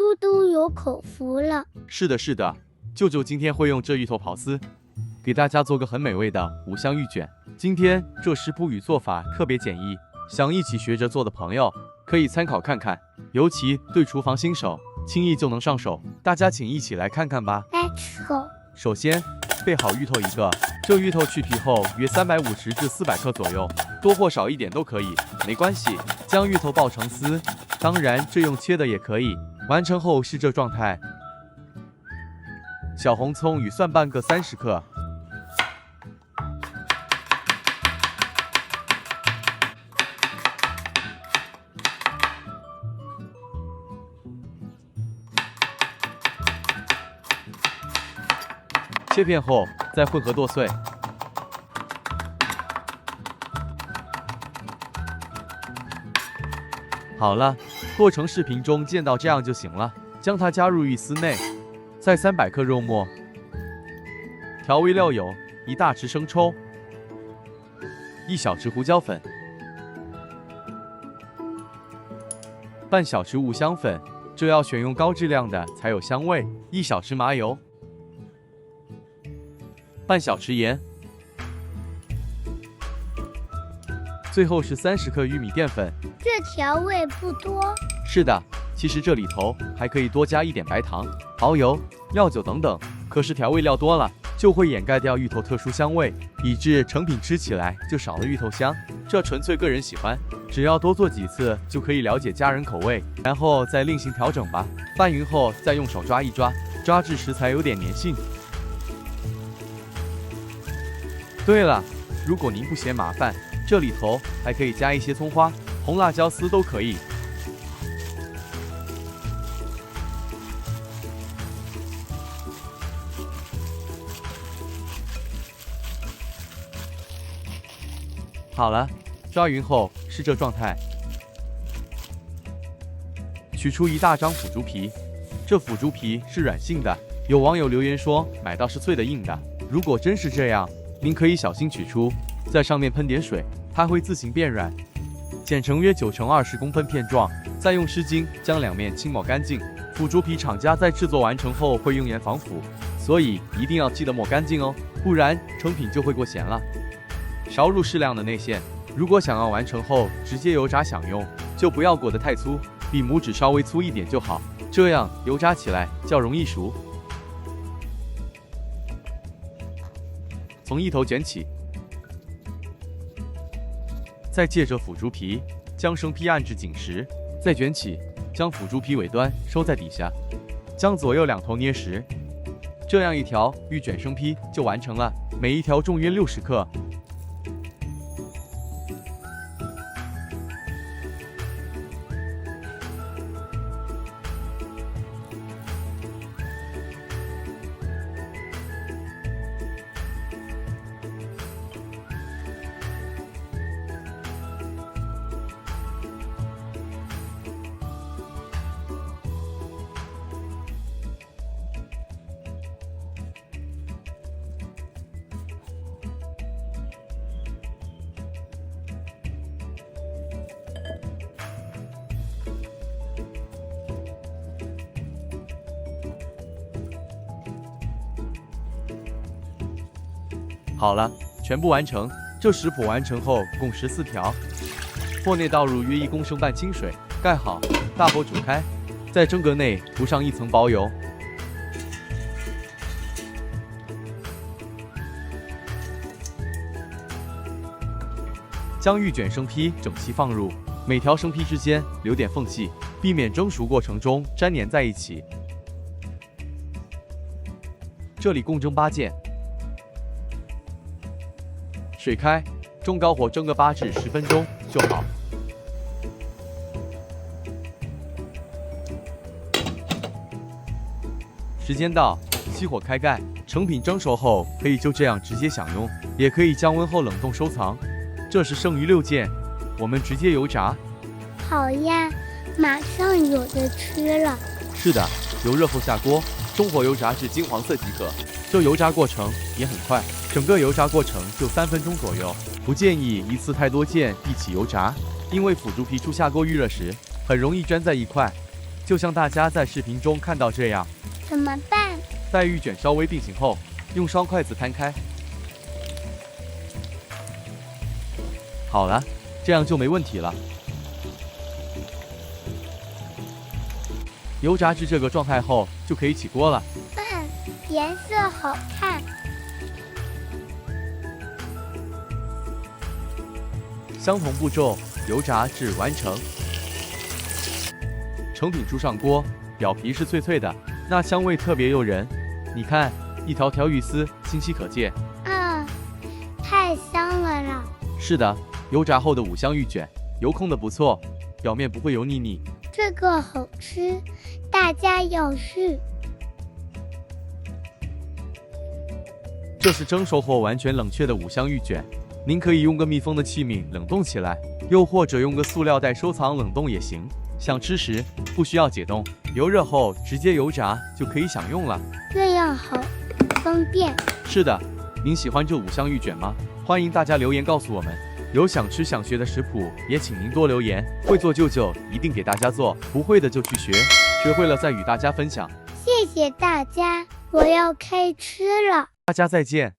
嘟嘟有口福了。是的，是的，舅舅今天会用这芋头刨丝，给大家做个很美味的五香芋卷。今天这食谱与做法特别简易，想一起学着做的朋友可以参考看看，尤其对厨房新手，轻易就能上手。大家请一起来看看吧。Let's go。首先备好芋头一个，这芋头去皮后约350至400克左右，多或少一点都可以，没关系。将芋头爆成丝，当然这用切的也可以。完成后是这状态。小红葱与蒜瓣各30克。切片后再混合剁碎。好了，做成视频中见到这样就行了。将它加入芋丝内，再300克肉末，调味料有1大匙生抽、1小匙胡椒粉、半小匙五香粉，这要选用高质量的才有香味。1小匙麻油。半小匙盐，最后是30克玉米淀粉。这调味不多。是的，其实这里头还可以多加一点白糖、蚝油、料酒等等，可是调味料多了就会掩盖掉芋头特殊香味，以致成品吃起来就少了芋头香。这纯粹个人喜欢，只要多做几次就可以了解家人口味，然后再另行调整吧。拌匀后再用手抓一抓，抓至食材有点粘性。对了，如果您不嫌麻烦，这里头还可以加一些葱花、红辣椒丝都可以。好了，抓匀后是这状态。取出一大张腐竹皮，这腐竹皮是软性的，有网友留言说买到是脆的硬的，如果真是这样，您可以小心取出，在上面喷点水，它会自行变软。剪成约9乘20公分片状，再用湿巾将两面轻抹干净。腐竹皮厂家在制作完成后会用盐防腐，所以一定要记得抹干净哦，不然成品就会过咸了。勺入适量的内馅，如果想要完成后直接油炸享用，就不要裹得太粗，比拇指稍微粗一点就好，这样油炸起来较容易熟。从一头卷起，再借着腐竹皮将生坯按至紧实，再卷起，将腐竹皮尾端收在底下，将左右两头捏实，这样一条芋卷生坯就完成了，每一条重约60克。好了，全部完成。这食谱完成后共14条。锅内倒入约1公升半清水，盖好，大火煮开，在蒸格内涂上一层薄油。将芋卷生坯整齐放入，每条生坯之间留点缝隙，避免蒸熟过程中粘连在一起。这里共蒸8件。水开，中高火蒸个8至10分钟就好。时间到，熄火开盖。成品蒸熟后可以就这样直接享用，也可以降温后冷冻收藏。这是剩余6件，我们直接油炸。好呀，马上有的吃了。是的，油热后下锅，中火油炸至金黄色即可。这油炸过程也很快，整个油炸过程就3分钟左右。不建议一次太多件一起油炸，因为腐竹皮初下锅预热时很容易粘在一块。就像大家在视频中看到这样。怎么办？待玉卷稍微定型后，用双筷子摊开。好了，这样就没问题了。油炸至这个状态后，就可以起锅了。颜色好看。相同步骤，油炸至完成。成品出上锅，表皮是脆脆的，那香味特别诱人。你看，一条条鱼丝清晰可见。太香了啦！是的，油炸后的五香玉卷，油控的不错，表面不会油腻腻。这个好吃，大家要试。这是蒸熟后完全冷却的五香玉卷，您可以用个密封的器皿冷冻起来，又或者用个塑料袋收藏冷冻也行。想吃时不需要解冻，油热后直接油炸就可以享用了。这样好方便。是的，您喜欢这五香玉卷吗？欢迎大家留言告诉我们。有想吃想学的食谱，也请您多留言。会做舅舅一定给大家做，不会的就去学，学会了再与大家分享。谢谢大家，我要开吃了。大家再见。